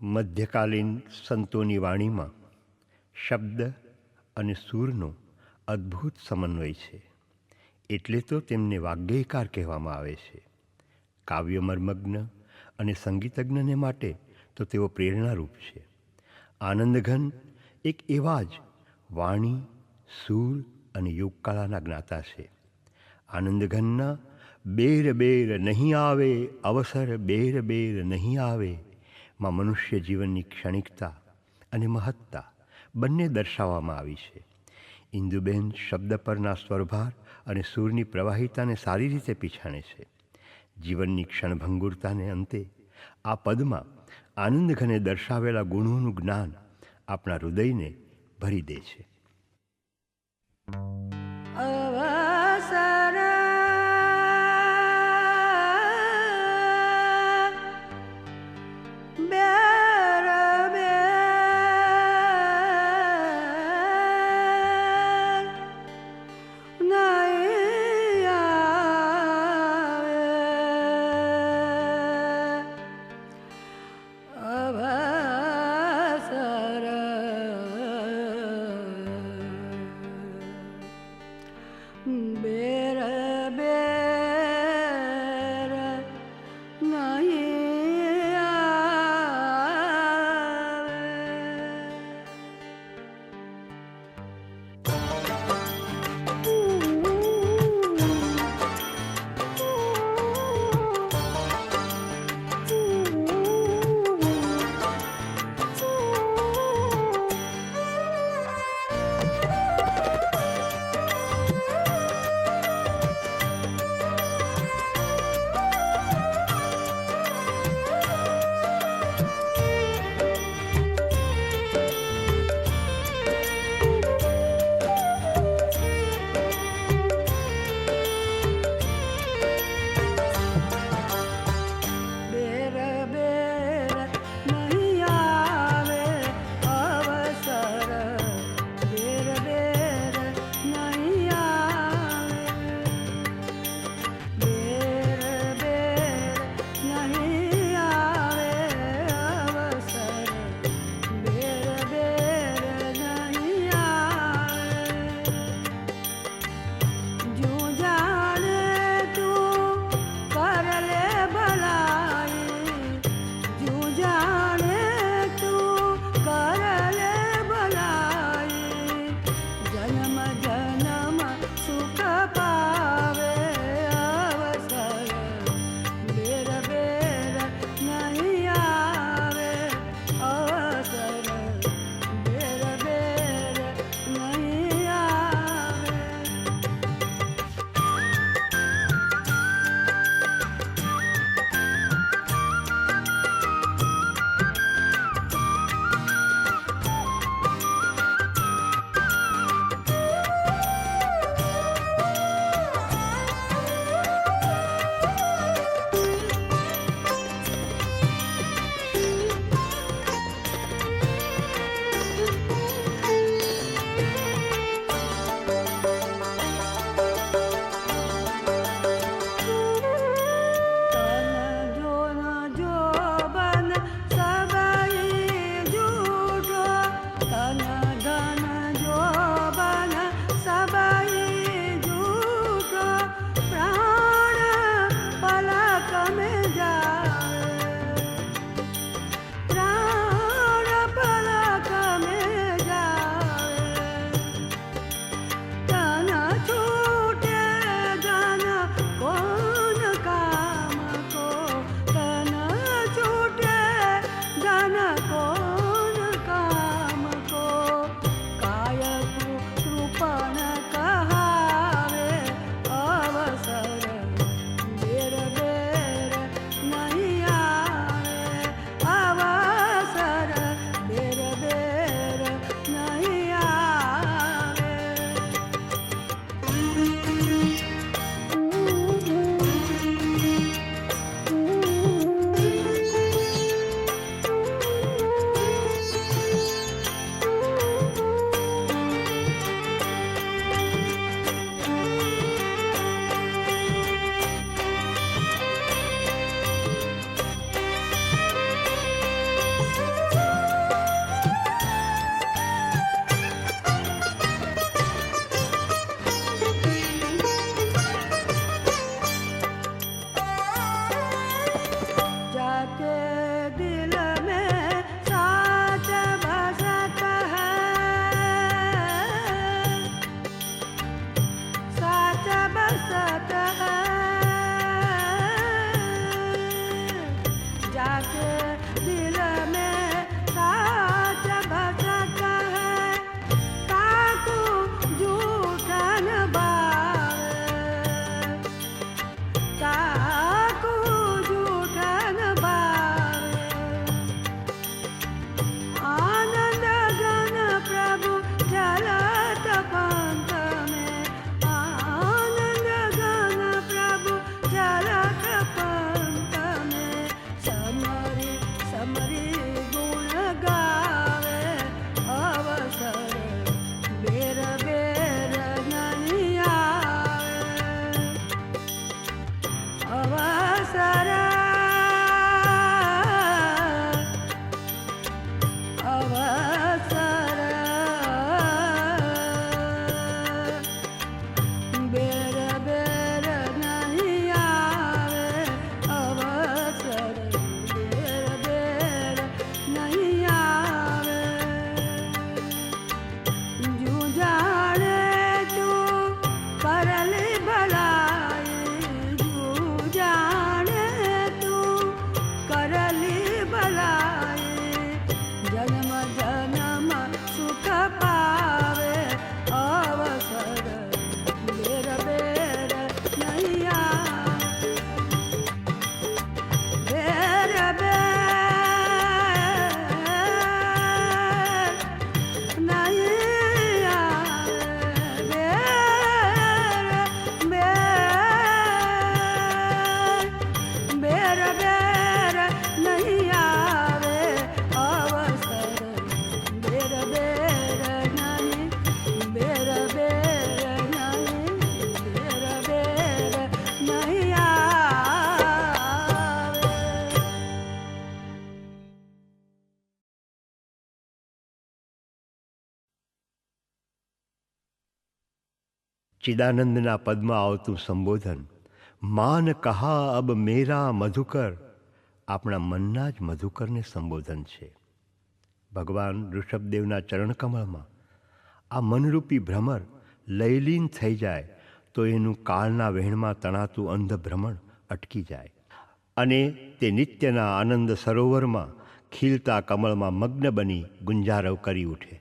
મધ્યકાલીન સંતોની વાણીમાં શબ્દ અને સૂરનો અદ્ભુત સમન્વય છે. એટલે તો તેમને વાગ્ગેયકાર કહેવામાં આવે છે. કાવ્યમર્મજ્ઞ અને સંગીતજ્ઞને માટે તો તેઓ પ્રેરણારૂપ છે. આનંદઘન એક એવા જ વાણી, સૂર અને યોગકળાના જ્ઞાતા છે. આનંદઘનના બેર બેર નહીં આવે, અવસર બેર બેર નહીં આવે માં મનુષ્ય જીવનની ક્ષણિકતા અને મહત્તા બંને દર્શાવવામાં આવી છે. ઇન્દુબેન શબ્દ પરના સ્વરભાર અને સૂરની પ્રવાહિતાને સારી રીતે પીછાણે છે. જીવનની ક્ષણભંગુરતાને અંતે આ પદમાં આનંદઘને દર્શાવેલા ગુણોનું જ્ઞાન આપણા હૃદયને ભરી દે છે. બેર ચિદાનંદના પદમાં આવતું સંબોધન માન કહા અબ મેરા મધુકર આપણા મનના જ મધુકરને સંબોધન છે. ભગવાન ઋષભદેવના ચરણકમળમાં આ મનરૂપી ભ્રમર લયલીન થઈ જાય તો એનું કાળના વહેણમાં તણાતું અંધ ભ્રમણ અટકી જાય અને તે નિત્યના આનંદ સરોવરમાં ખીલતા કમળમાં મગ્ન બની ગુંજારવ કરી ઉઠે.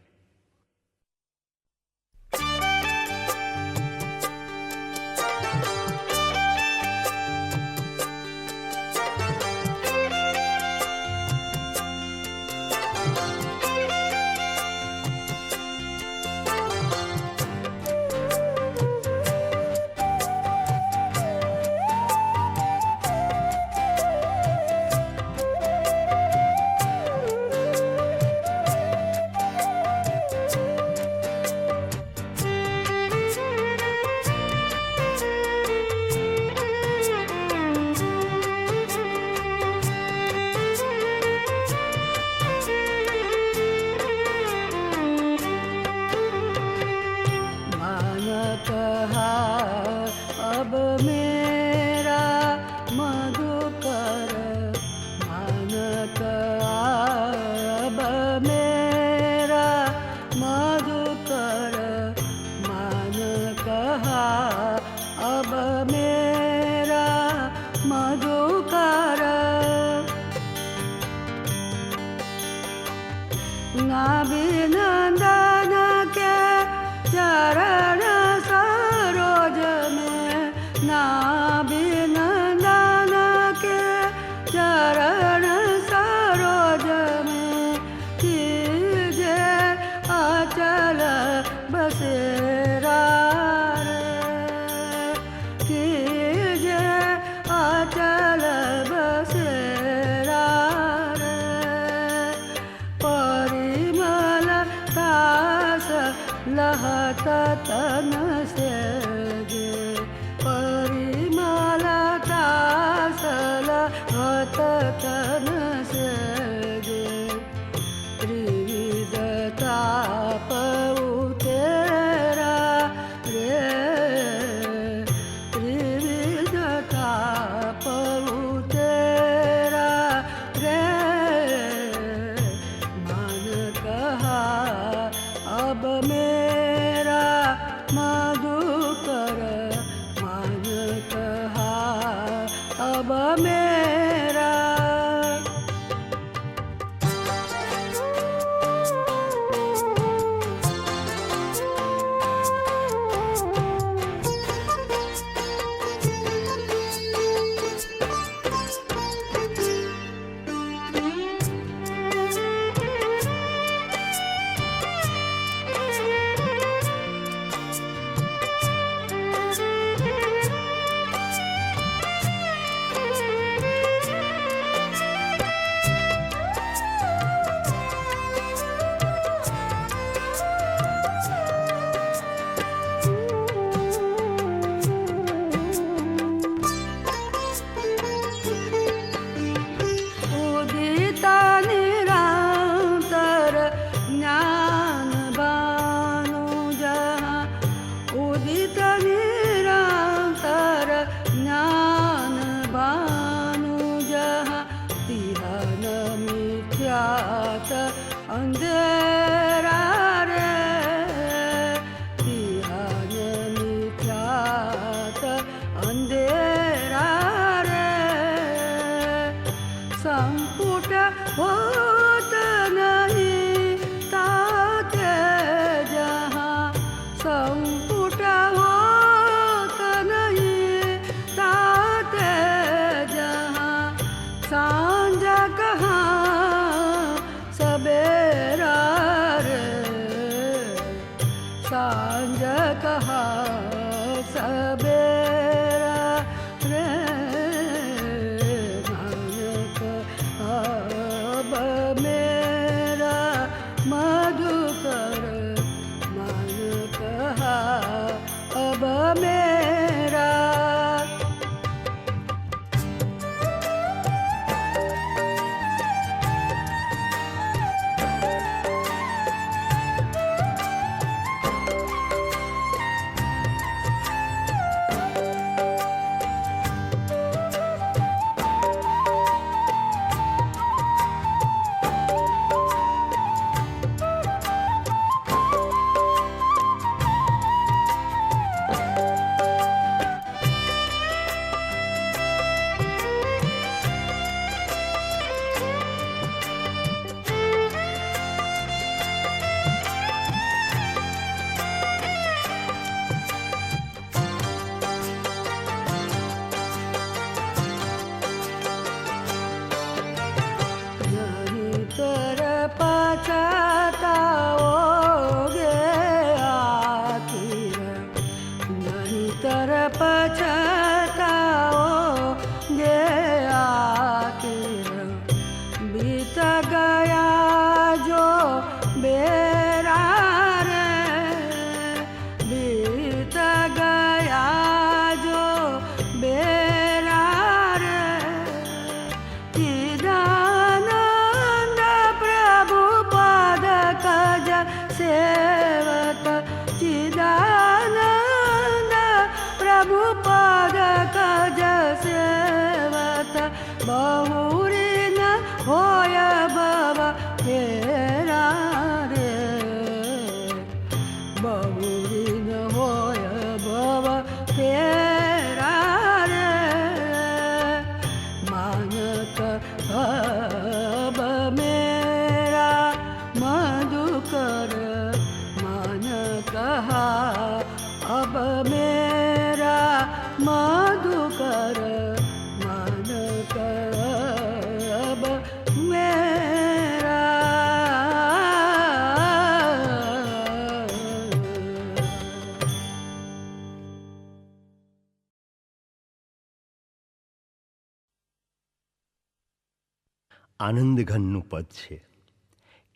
આનંદઘનનું પદ છે.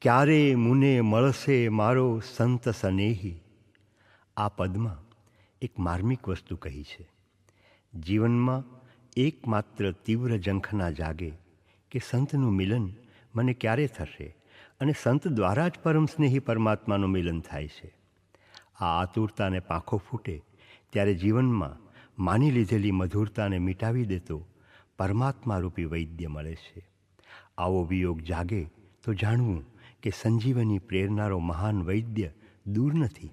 ક્યારે મુને મળશે મારો સંત સનેહી. આ પદમાં એક માર્મિક વસ્તુ કહી છે. જીવનમાં એકમાત્ર તીવ્ર ઝંખના જાગે કે સંતનું મિલન મને ક્યારે થશે, અને સંત દ્વારા જ પરમ સ્નેહી પરમાત્માનું મિલન થાય છે. આ આતુરતાને પાંખો ફૂટે ત્યારે જીવનમાં માની લીધેલી મધુરતાને મિટાવી દેતો પરમાત્મા રૂપી વૈદ્ય મળે છે. આવો વિયોગ જાગે તો જાણવું કે સંજીવની પ્રેરનારો મહાન વૈદ્ય દૂર નથી.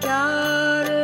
प्यार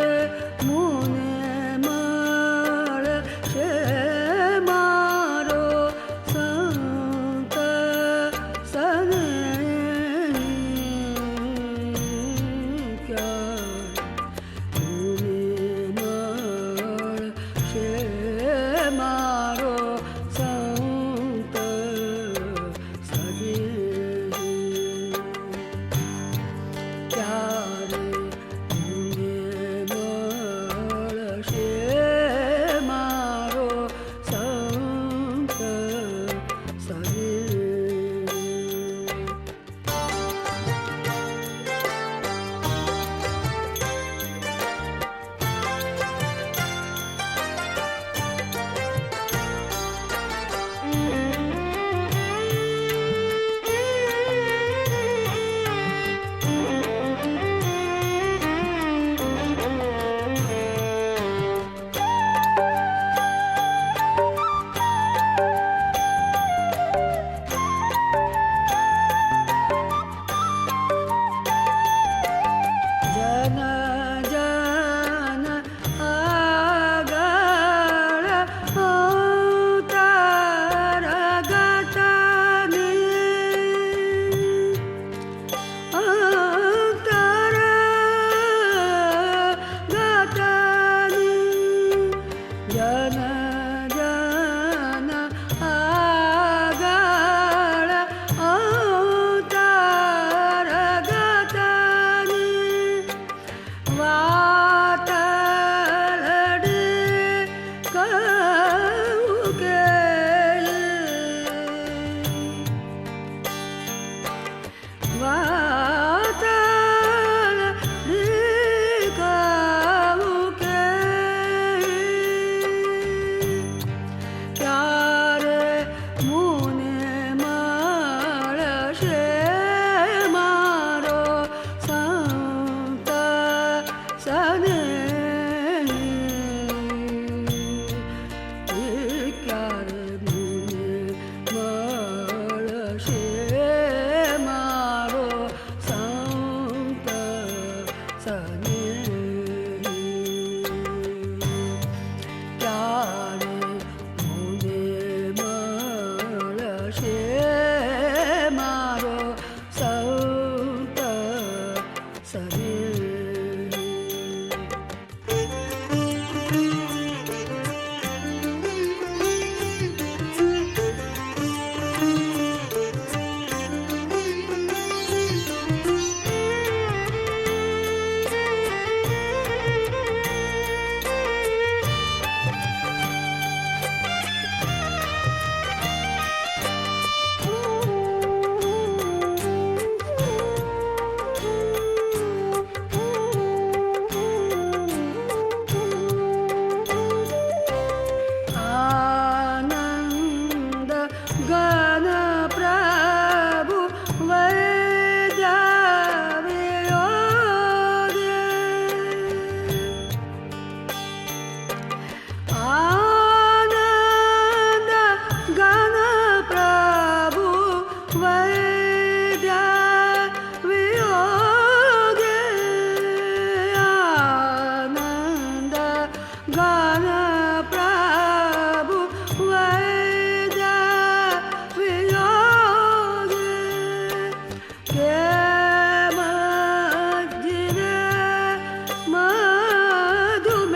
સને ક્યારે મને મળશે મારો સંત સને ક્યારે મને મળશે મારો સંત સને આનંદ ગણ પ્રભુ વૈદ્યાવ્યોગે આનંદ ગણ પ્રભુ વૈદ્યાવ્યોગે આનંદ ગણ પ્રભુ વૈદ્યાવ્યોગે કેમ જીવે મધુમેહ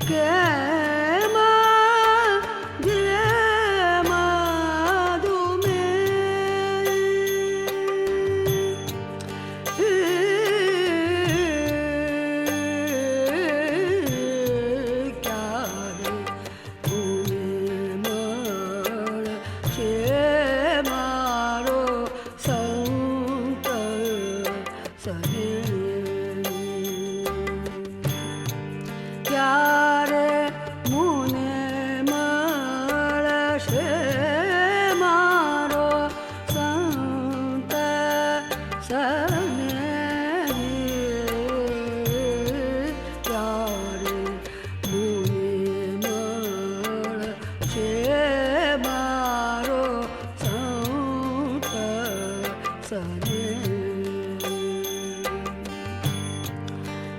કેમ જીવે મધુમેહ ક્યારે મને મળશે મારો સંત સને ક્યારે મને મળશે મારો સંત સને ક્યારે મને મળશે મારો સંત સને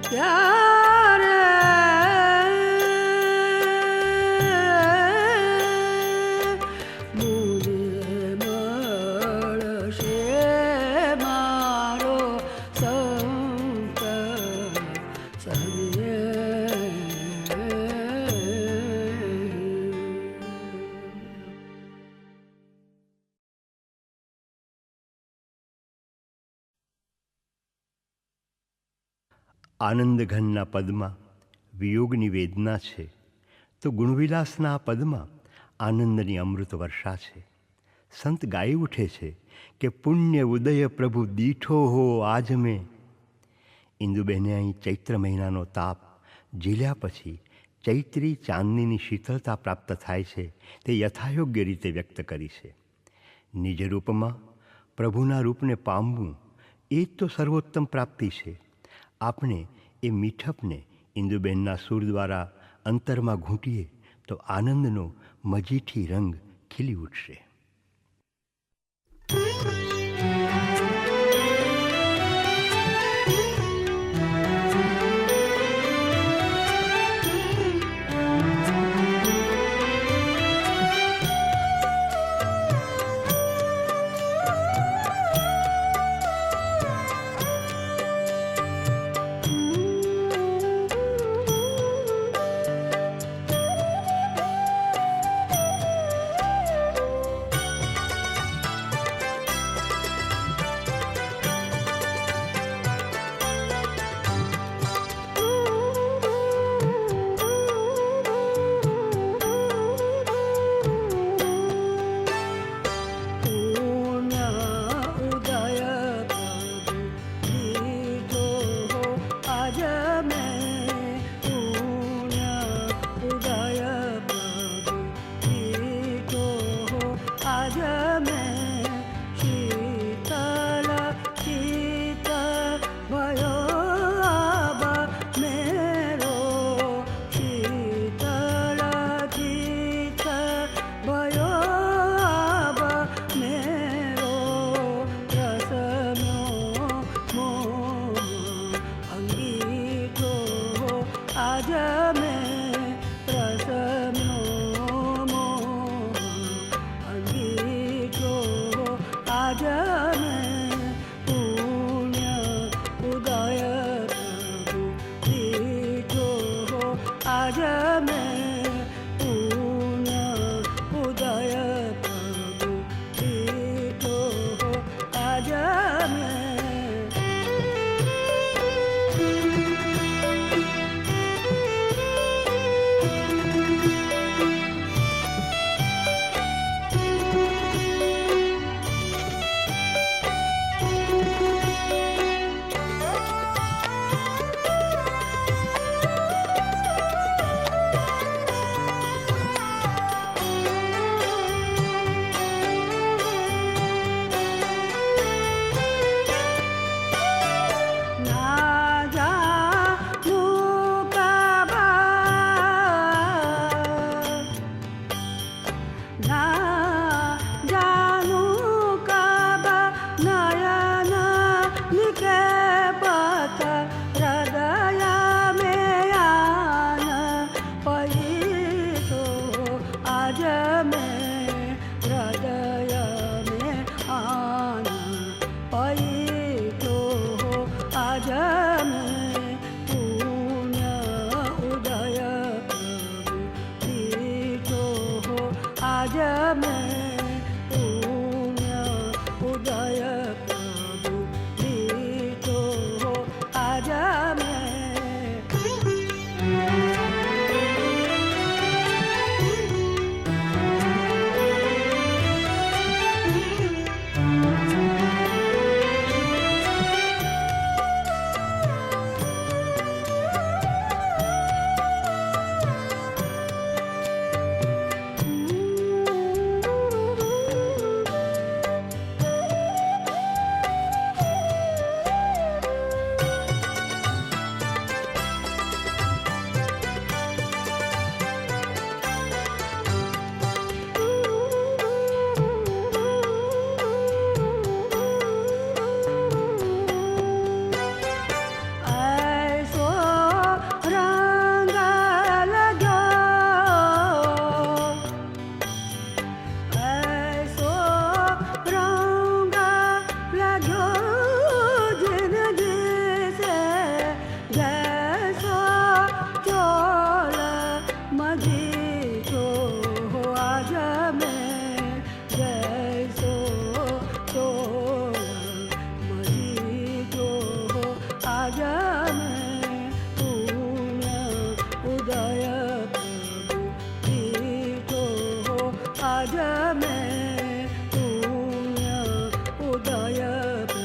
ક્યારે મને મળશે મારો સંત સને આનંદઘનના પદમાં વિયોગની વેદના છે તો ગુણવિલાસના આ પદમાં આનંદની અમૃત વર્ષા છે. સંત ગાઈ ઉઠે છે કે પુણ્ય ઉદય પ્રભુ દીઠો હો આજ મેં. ઇન્દુબેને અહીં ચૈત્ર મહિનાનો તાપ ઝીલ્યા પછી ચૈત્રી ચાંદનીની શીતળતા પ્રાપ્ત થાય છે તે યથાયોગ્ય રીતે વ્યક્ત કરી છે. નિજ રૂપમાં પ્રભુના રૂપને પામવું એ જ તો સર્વોત્તમ પ્રાપ્તિ છે. આપણે એ મીઠપને ઇન્દુબેનના સૂર દ્વારા અંતરમાં ઘૂંટીએ તો આનંદનો મજીઠી રંગ ખીલી ઉઠશે. आज में प्रसन्नो मोह अंगीठो आज में पुण्य उदय प्रभु दीठो आज में पुण्य उदय प्रभु दीठो आज में आज में पुण्य उदय प्रभु दीठो आज में आज में पुण्य उदय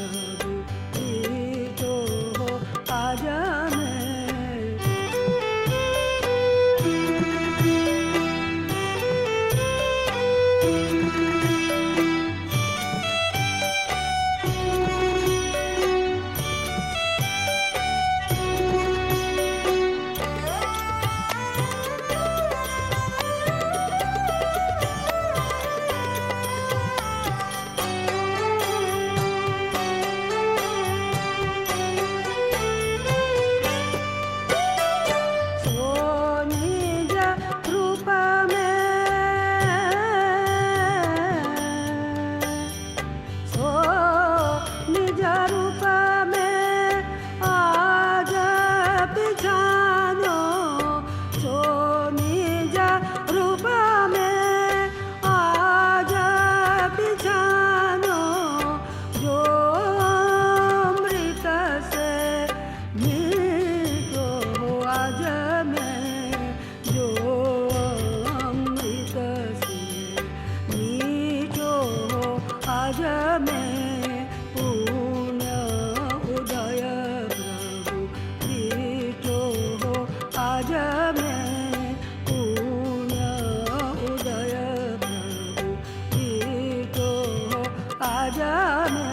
प्रभु दीठो आज में आज में पुण्य उदय प्रभु दीठो आज में पुण्य उदय प्रभु दीठो आज में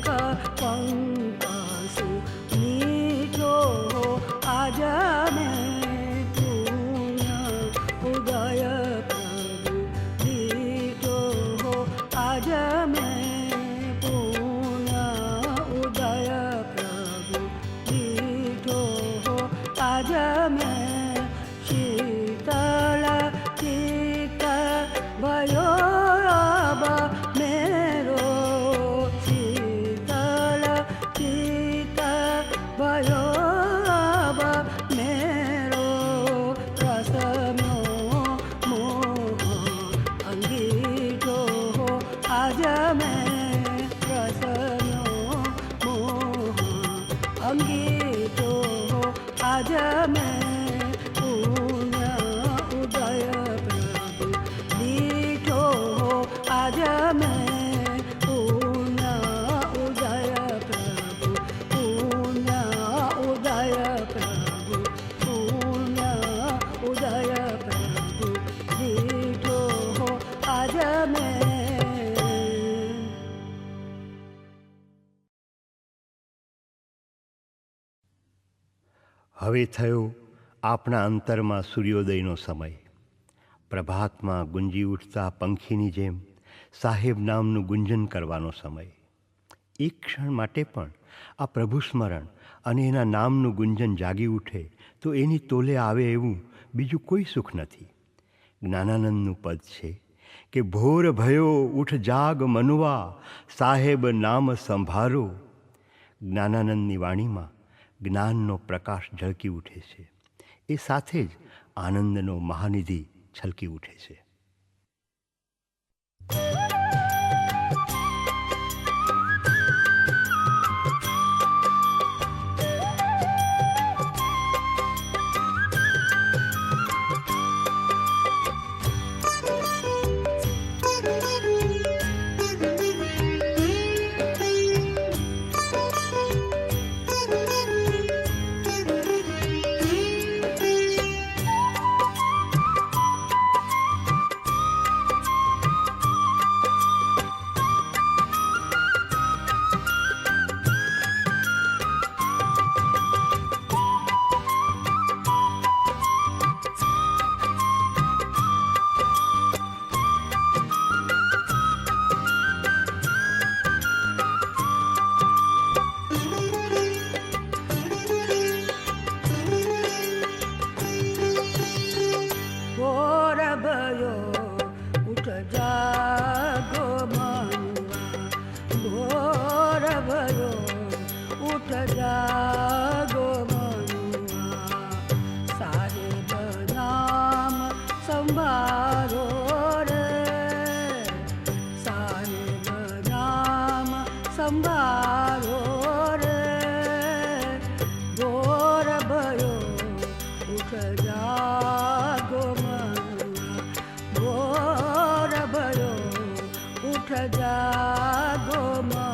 મુખ પંકસુ મીઠો આજ મેં પુણ્ય ઉદય પ્રભુ દીઠો આજ મેં પુણ્ય ઉદય પ્રભુ દીઠો આજ મેં શીતળ ચિત્ત भयो अब मेरो शीतल चित्त भयो अब मेरो रसम्यो मोह अंगीठो आज मैं रसम्यो मोह अंगीठो आज मैं पुण्य उदय प्रभु दीठो आज मैं पुण्य उदय प्रभु पुण्य उदय प्रभु पुण्य उदय प्रभु दीठो आज मैं હવે થયો આપણા અંતરમાં સૂર્યોદયનો સમય. પ્રભાતમાં ગુંજી ઉઠતા પંખીની જેમ સાહેબ નામનું ગુંજન કરવાનો સમય. એક ક્ષણ માટે પણ આ પ્રભુ સ્મરણ અને એના નામનું ગુંજન જાગી ઉઠે તો એની તોલે આવે એવું બીજું કોઈ સુખ નથી. જ્ઞાનાનંદનું પદ છે કે ભોર ભયો ઉઠ જાગ મનુવા સાહેબ નામ સંભારો. જ્ઞાનાનંદની વાણીમાં જ્ઞાનનો પ્રકાશ ઝળકી ઉઠે છે. એ સાથે જ આનંદનો મહાનિધિ છલકી ઉઠે છે. જાગો મનુઆ સાહેબ નામ સંભાળો રે સાહેબ નામ સંભાળો રે ઘોર ભયો ઉઠ જાગો મનુઆ ઘોર ભયો ઉઠ જાગો મનુઆ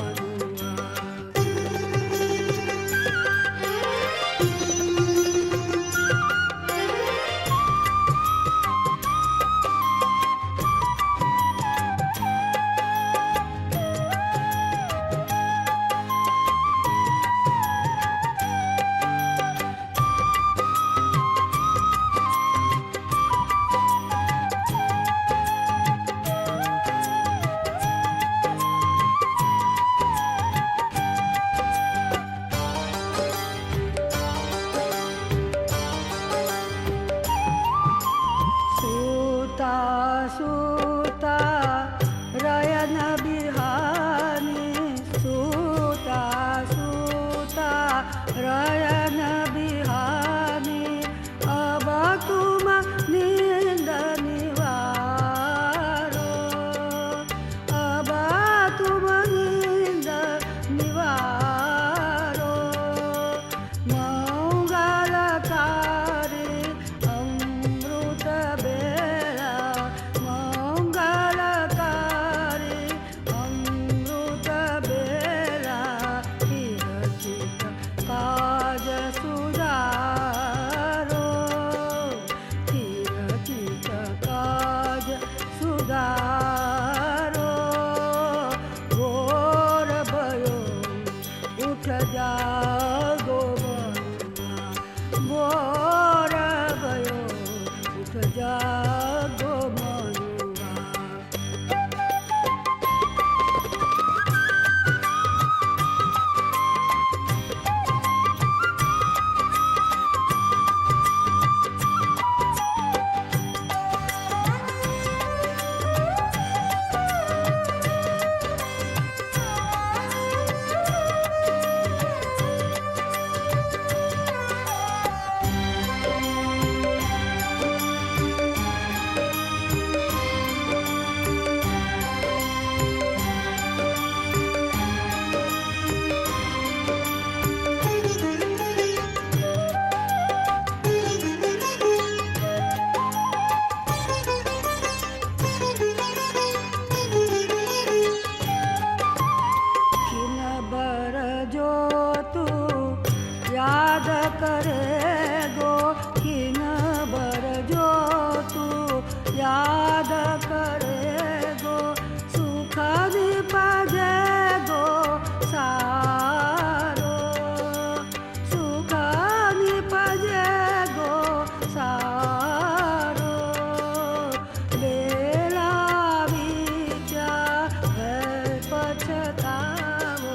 પછતાવો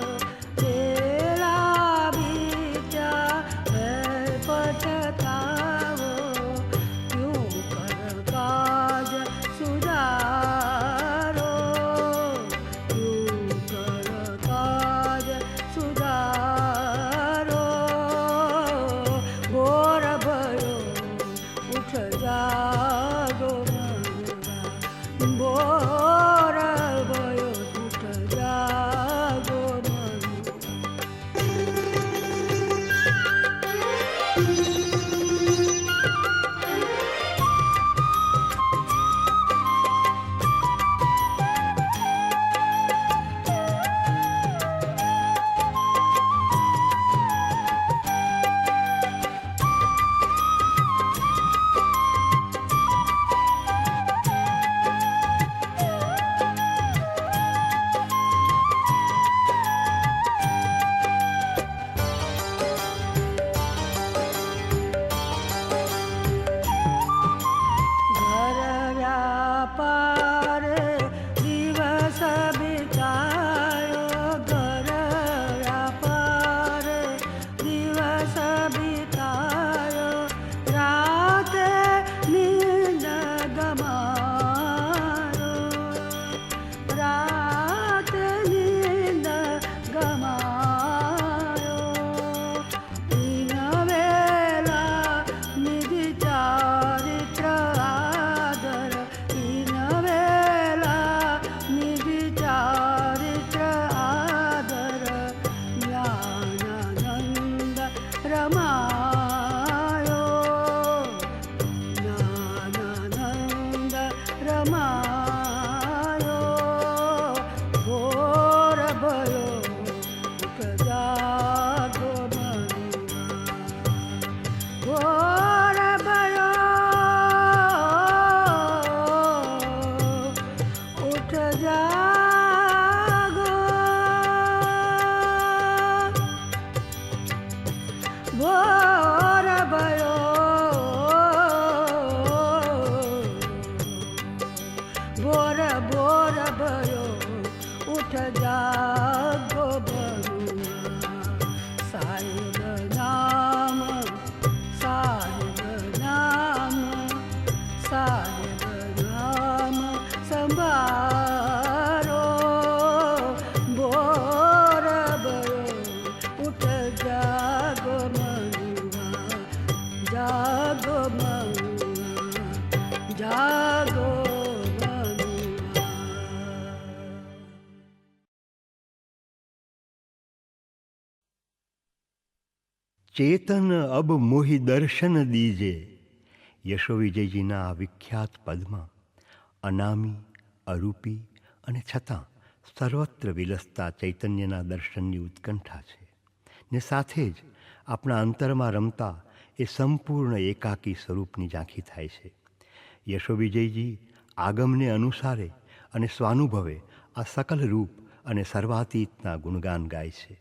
પેલા બીજા પછતાવો યું કર કાજ સુધારો યું કર કાજ સુધારો ઘોર ભયો ઉઠ જાગો મનવા ઘોર ભયો ઉઠ જાગો મનવા ઘરરા પારે દિવસ બિતાયો ઘરરા પારે દિવસ બિતાયો રાતે નીંદ ગમાયો રાતે નીંદ ગમાયો દિન વેલા નિધિ ચારિત્ર આદર દિન વેલા નિધિ ચારિત્ર આદર જ્ઞાનાનંદ રમાયો જ્ઞાનાનંદ રમાયો ઘોર ભયો ઉઠ જાગો મનવા ઘોર ભયો ઉઠ જાગો ઘોર ભયો ઘોર ઘોર ભયો ઉઠ જાગો બરુઆ સાહેબ નામ સાહેબ નામ સાહેબ નામ સંભારો ભોર ભયો ઉઠ જાગો મનુઆ જાગો મનુઆ જાગો મનુઆ ચેતન અબ મોહી દર્શન દીજે યશો વિજયજીના આ વિખ્યાત પદમાં અનામી અરૂપી અને છતાં સર્વત્ર વિલસતા ચૈતન્યના દર્શનની ઉત્કંઠા છે ને સાથે જ આપણા અંતરમાં રમતા એ સંપૂર્ણ એકાકી સ્વરૂપની ઝાંખી થાય છે. યશો વિજયજી આગમને અનુસારે અને સ્વાનુભવે આ સકલ રૂપ અને સર્વાતીતના ગુણગાન ગાય છે.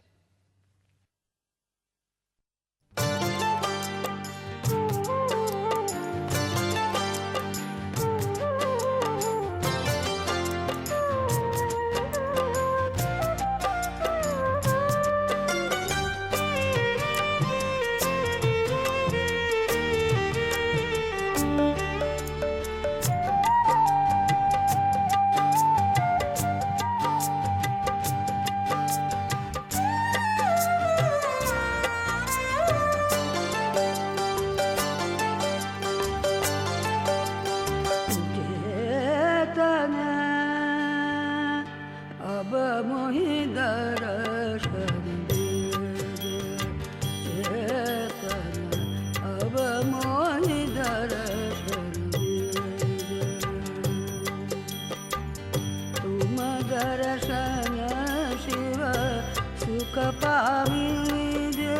अब मोहि दर्शन दीजे चेतन अब मोहि दर्शन दीजे तुम दर्शन शिव सुख पामीजे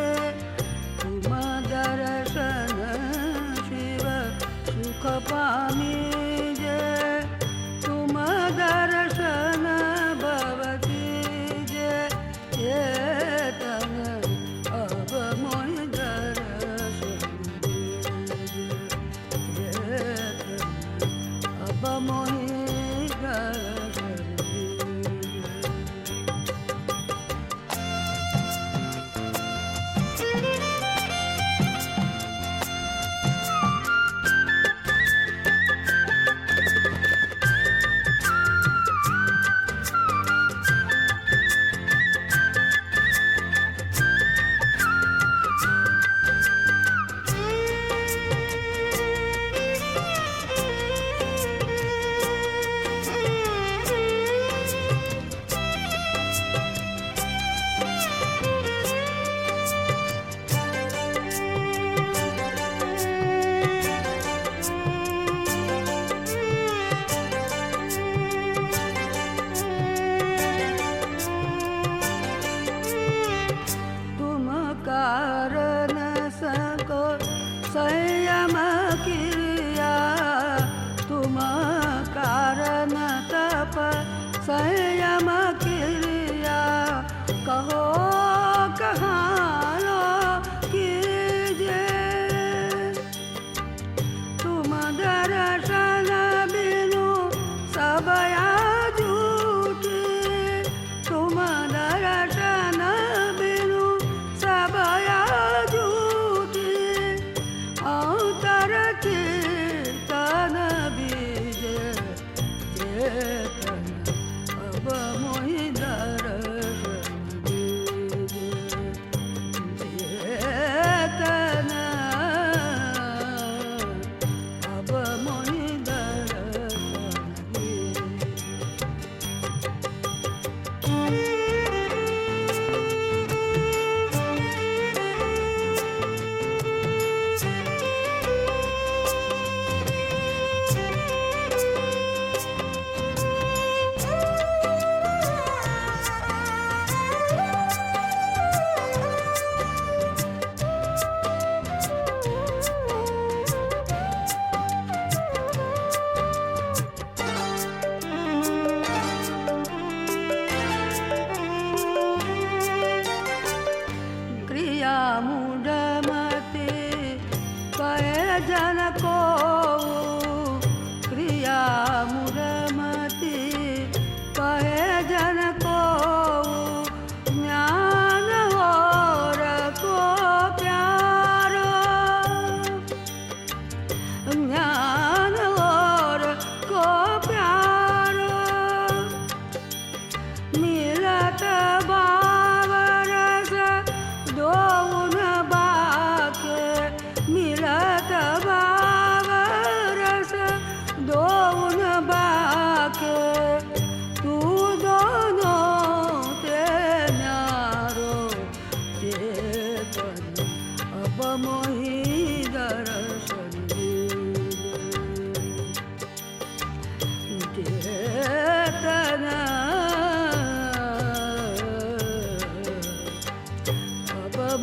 तुम दर्शन शिव सुख पामीजे तुम दर्शन भवती जे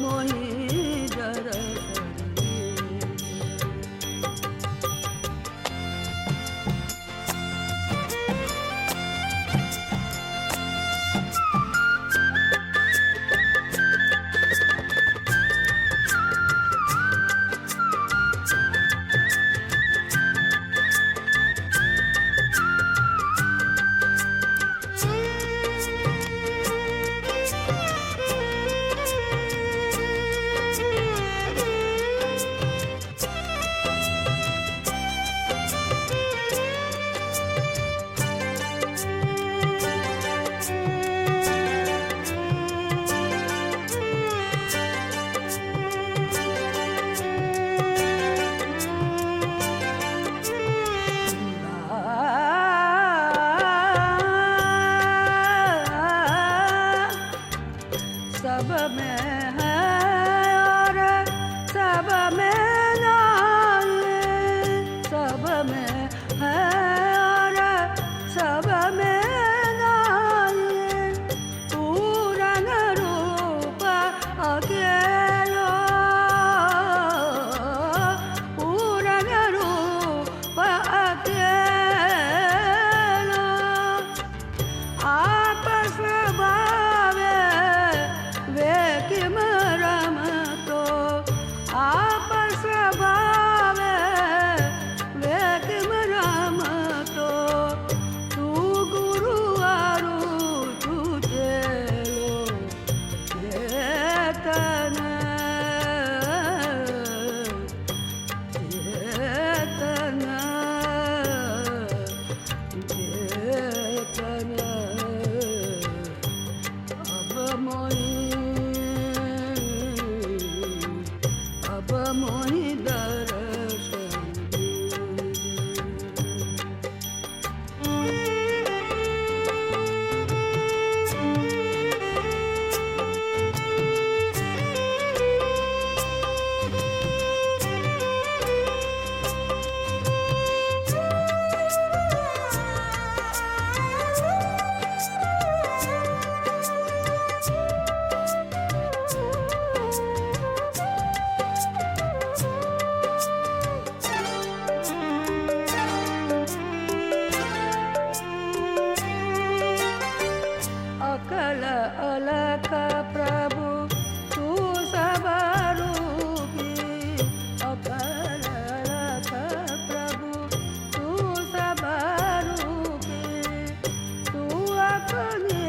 મોહી દર્શન सब में है और सब में नहीं, सब में है और सब में नहीं, पूरन रूप अकेलो, पूरन रूप अकेलो, आप स्वभावे वे किम रमतो, आप स्वभावे वे किम रमतो, तू गुरु आरु तू चेलो चेतन, चेतन, चेतन, अब मोहि दर्शन अकल अलख प्रभु तू सब रूपी, अकल अलख प्रभु तू सब रूपी, तू अपनी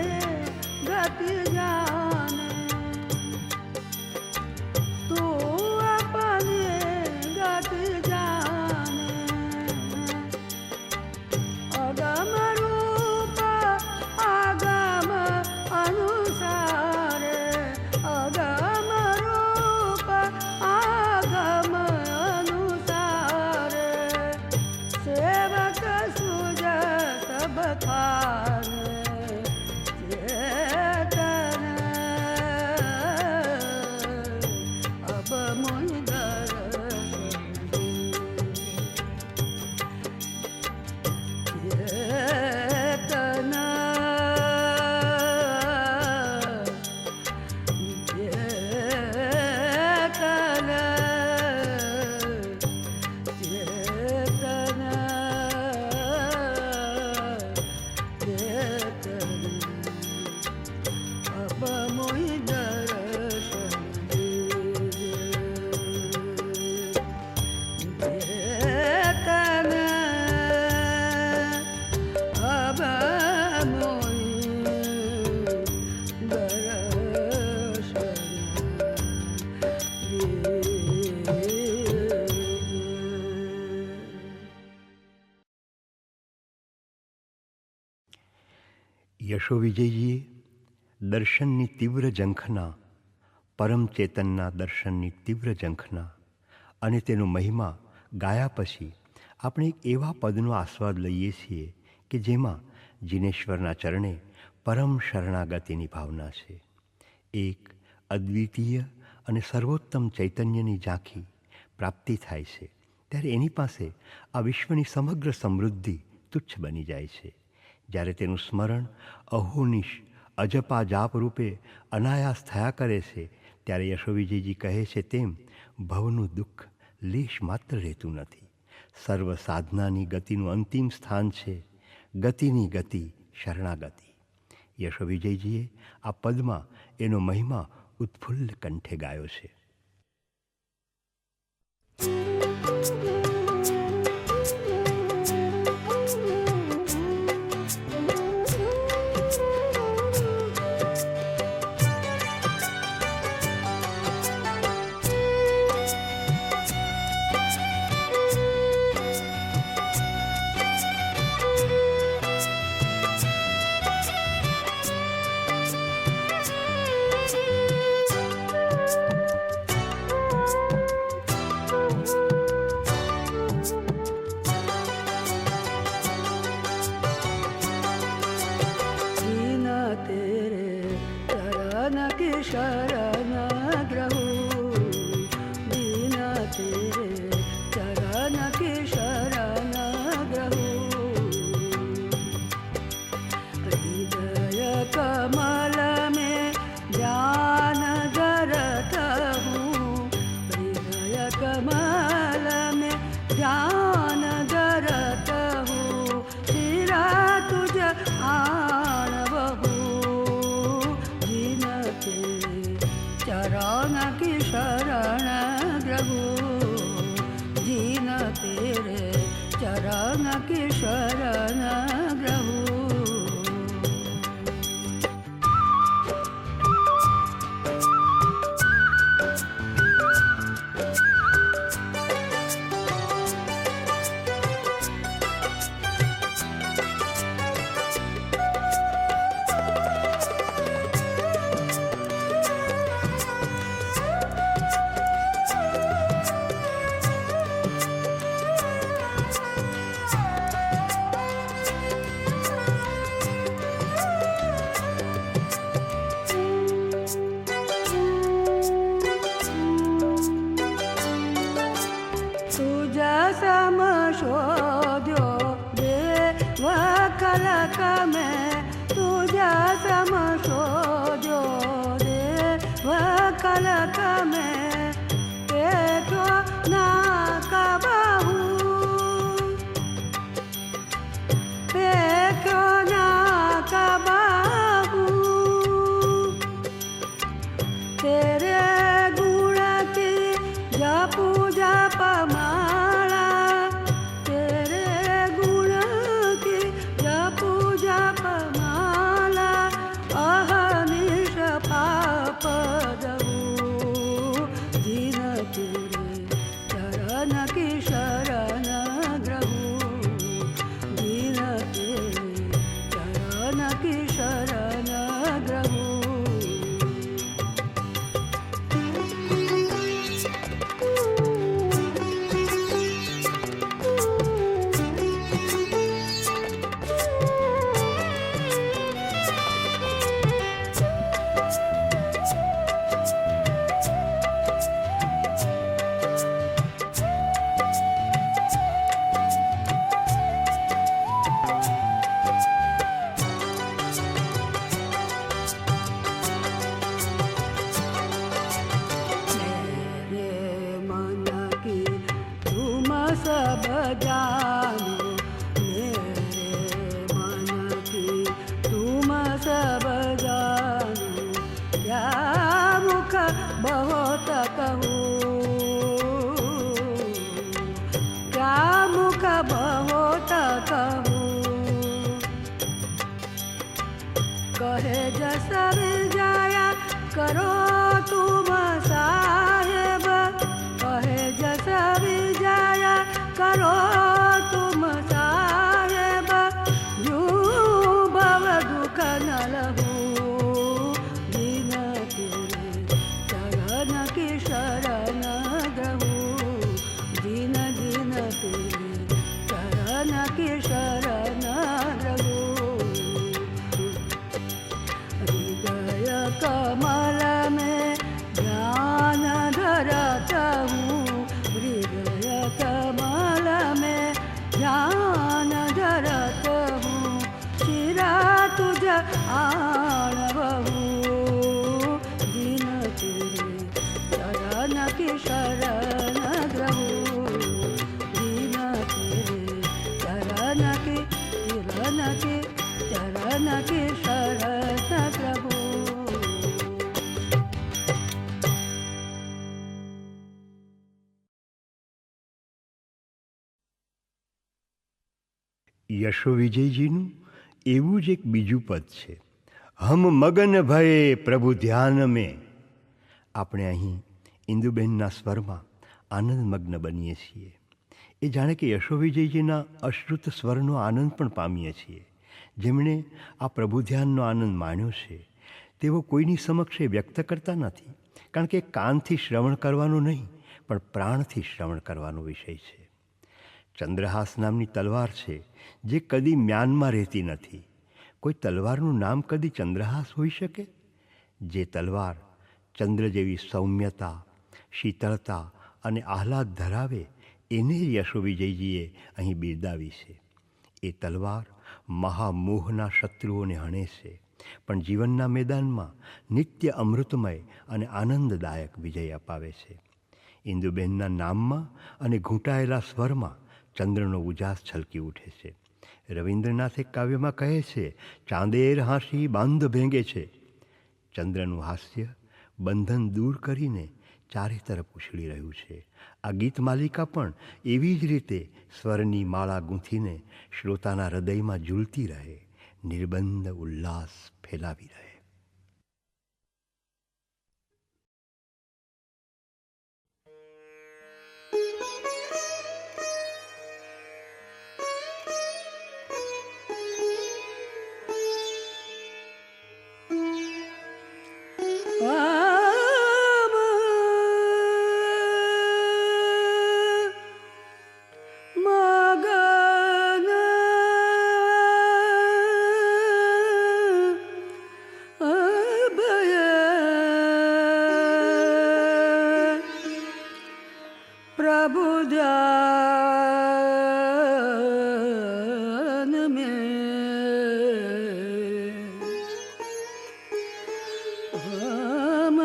गति जाने, तू अपनी गति जाने, अगम रूप आगम अनुसार, अगम रूप आगम अनुसार, सेवक सुज सब खान, चेतन, अब मोहि दर्शन चेतन, चेतन, चेतन, चेतन, अब मोहि दर्शन चेतन, अब मोहि दर्शन યશો વિજયજીએ દર્શનની તીવ્ર ઝંખના, પરમ ચેતનના દર્શનની તીવ્ર ઝંખના અને તેનો મહિમા ગાયા પછી આપણે એક એવા પદનો આસ્વાદ લઈએ છીએ કે જેમાં જીનેશ્વરના ચરણે પરમ શરણાગતિની ભાવના છે. એક અદ્વિતીય અને સર્વોત્તમ ચૈતન્યની ઝાંખી પ્રાપ્તિ થાય છે ત્યારે એની પાસે આ વિશ્વની સમગ્ર સમૃદ્ધિ તુચ્છ બની જાય છે. જ્યારે તેનું સ્મરણ અહોનિશ અજપા જાપ રૂપે અનાયાસ થયા કરે છે ત્યારે યશોવિજયજી કહે છે તેમ ભવનું દુઃખ લેશ માત્ર રહેતું નથી. સર્વ સાધનાની ગતિનું અંતિમ સ્થાન છે ગતિની ગતિ શરણાગતિ. યશોવિજયજીએ આ પદમાં એનો મહિમા ઉત્ફુલ્લ કંઠે ગાયો છે. शरण ग्रहू दीन तेरे चरण की शरण ग्रहू हृदय कमल में ध्यान धरत हूँ हृदय कमल में ध्यान धरत हूँ तेरा तुझ आन बहू चरण की शरण ग्रहू जीन तेरे चरण की शरण ग्रहू. शोध्यो देव कलक में तुझा सम शोध्यो देव कलक में देखो ना कबहू देखो ना कबहू तेरे गुण की जपू जप माला सब जानो मेरे मन की तुम सब जानो क्या मुख बहुत कहूँ क्या मुख बहुत कहूँ कहे जैसा जाया करो तुम साहेब कहे जैसा जाया करो तुम साहेब यूं भव दुख न लहू दीन तेरे चरण की शरण ग्रहू दीन दीन तेरे चरण की शरण ग्रहू हृदय कमल में ध्यान धरत हूँ हृदय कमल में ध्यान धरत हूँ शिरा तुझ आन बहू दीन तेरे યશો વિજયજીનું એવું જ એક બીજું પદ છે, હમ મગન ભયે પ્રભુ ધ્યાન મેં. આપણે અહીં ઇન્દુબેનના સ્વરમાં આનંદમગ્ન બનીએ છીએ. એ જાણે કે યશો વિજયજીના અશ્રુત સ્વરનો આનંદ પણ પામીએ છીએ. જેમણે આ પ્રભુ ધ્યાનનો આનંદ માણ્યો છે તેઓ કોઈની સમક્ષ એ વ્યક્ત કરતા નથી, કારણ કે કાનથી શ્રવણ કરવાનું નહીં પણ પ્રાણથી શ્રવણ કરવાનો વિષય છે. ચંદ્રહાસ નામની તલવાર છે જે કદી મ્યાનમાં રહેતી નથી. કોઈ તલવારનું નામ કદી ચંદ્રહાસ હોઈ શકે? જે તલવાર ચંદ્ર જેવી સૌમ્યતા, શીતળતા અને આહલાદ ધરાવે એને યશો વિજયજીએ અહીં બિરદાવી છે. એ તલવાર મહામોહના શત્રુઓને હણે છે, પણ જીવનના મેદાનમાં નિત્ય અમૃતમય અને આનંદદાયક વિજય અપાવે છે. ઇન્દુબેનના નામમાં અને ઘૂંટાયેલા સ્વરમાં ચંદ્રનો ઉજાસ છલકી ઉઠે છે. રવિન્દ્રનાથે કાવ્યમાં કહે છે, ચાંદેર હાંસી બાંધ ભેંગે છે. ચંદ્રનું હાસ્ય બંધન દૂર કરીને ચારે તરફ ઉછળી રહ્યું છે. આ ગીત માલિકા પણ એવી જ રીતે સ્વરની માળા ગૂંથીને શ્રોતાના હૃદયમાં ઝૂલતી રહે, નિર્બંધ ઉલ્લાસ ફેલાવી રહે. प्रभु ध्यान में हम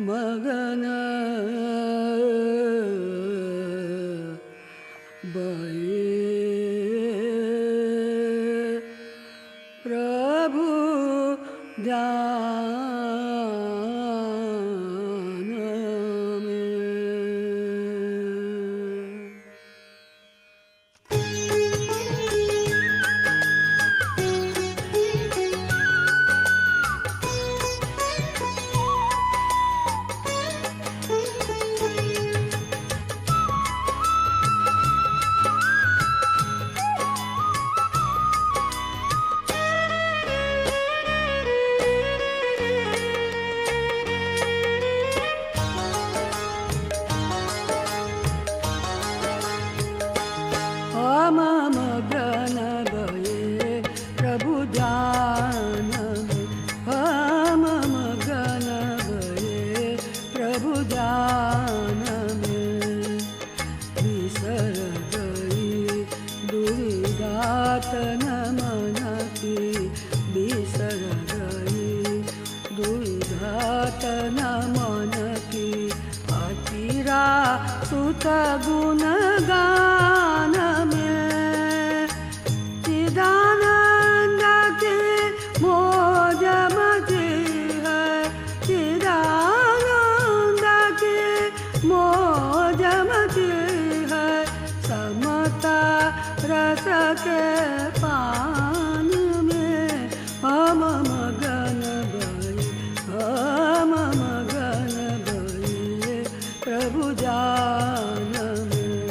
मगन भये प्रभु ध्यान मगन भये प्रभु ध्यान में, हम मगन भये प्रभु ध्यान में. बिसर गई दुविधा तन मन की, बिसर गई दुविधा तन मन की. अतिरा सुत गुण गान में चिदानंद की मौज मची है, चिदानंद की मौज मची है. समता रस के पान में हम मगन भये, हम मगन भये प्रभु ध्यान में.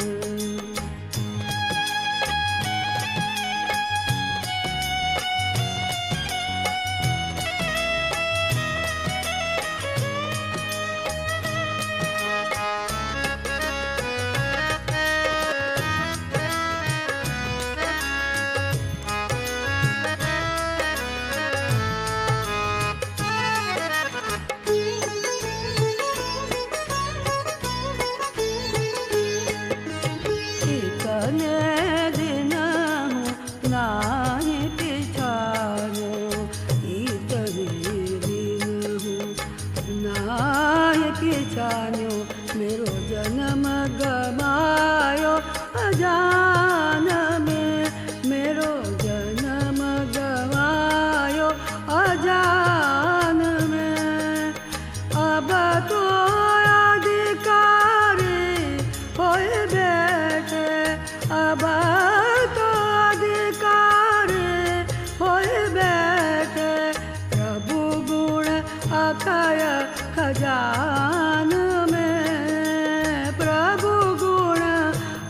जान में प्रभु गुण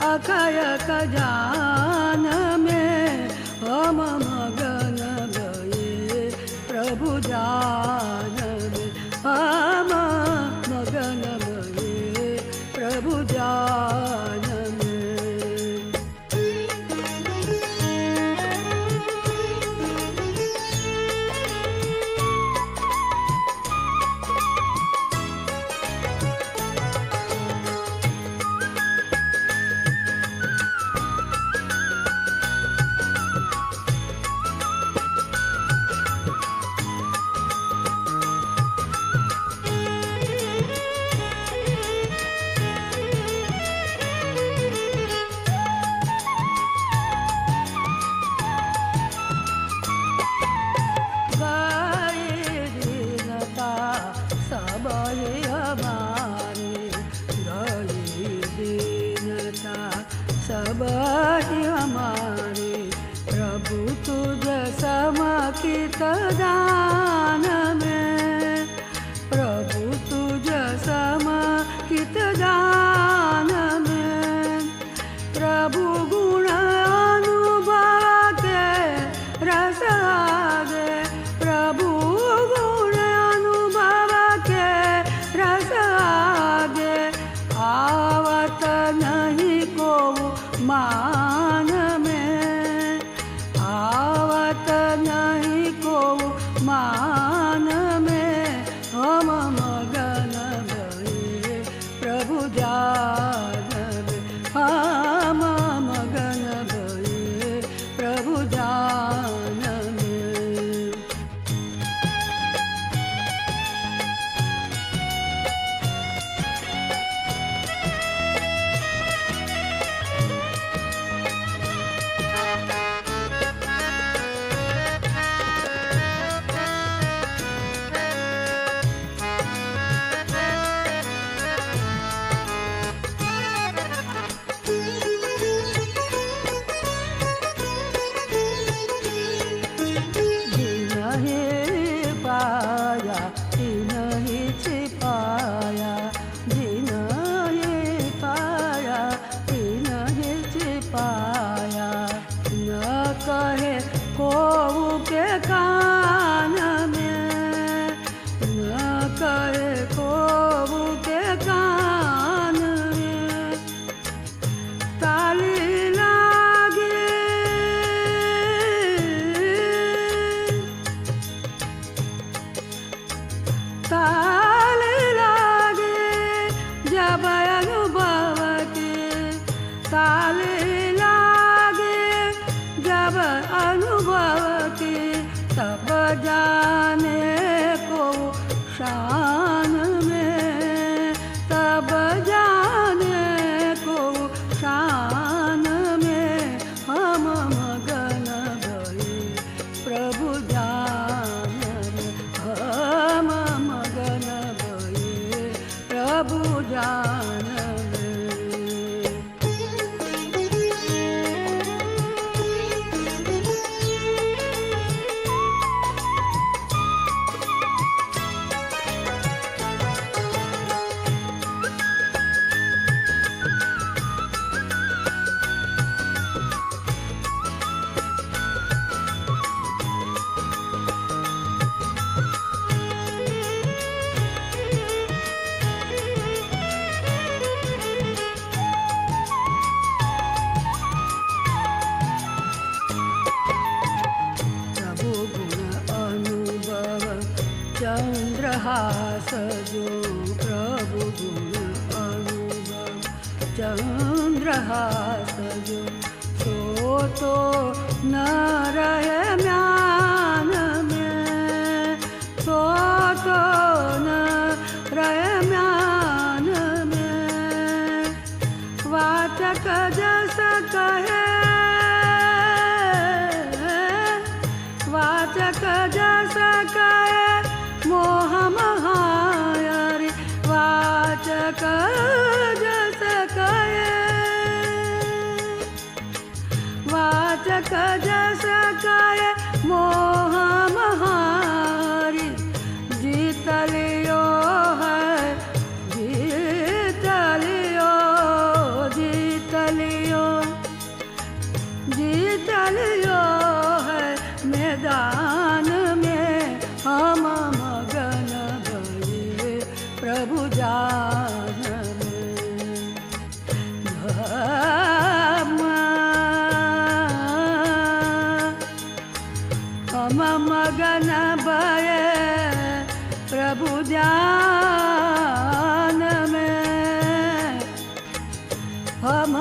अखय खजान में हम मगन गए प्रभु जान में हम मगन गए प्रभु जान में। सब ही हमारे प्रभु तुझ समकित दान में प्रभु तुझ समकित दान में प्रभु गुण अनुभव के रस आगे प्रभु गुण अनुभव के रस आगे आवत नहीं को मान में आवत नहीं को मान में हम मगन गए प्रभु जान में हम मगन गए प्रभु जान में। पाया न कहे को के कान में न कहे को के कान में ताली लागे ताली लागे जब अनुभव के ताली जब अनुभव की तब जाने को शान में तब जाने को शान में हम मगन गए प्रभु जान में हम मगन गए प्रभु जान में। चंद्रहास जो प्रभु गुण अनुभव चंद्रहास जो तो न रहे म्यान में तो न रहे म्यान में वाचक जस कहे वाचक जस कहे मोह महायारी वाचक जस कहे वाचक जस कहे मोह महारी जीत लियो है ध्यान में हम मगन भये प्रभु जान में। हम मगन भये प्रभु ध्यान में हम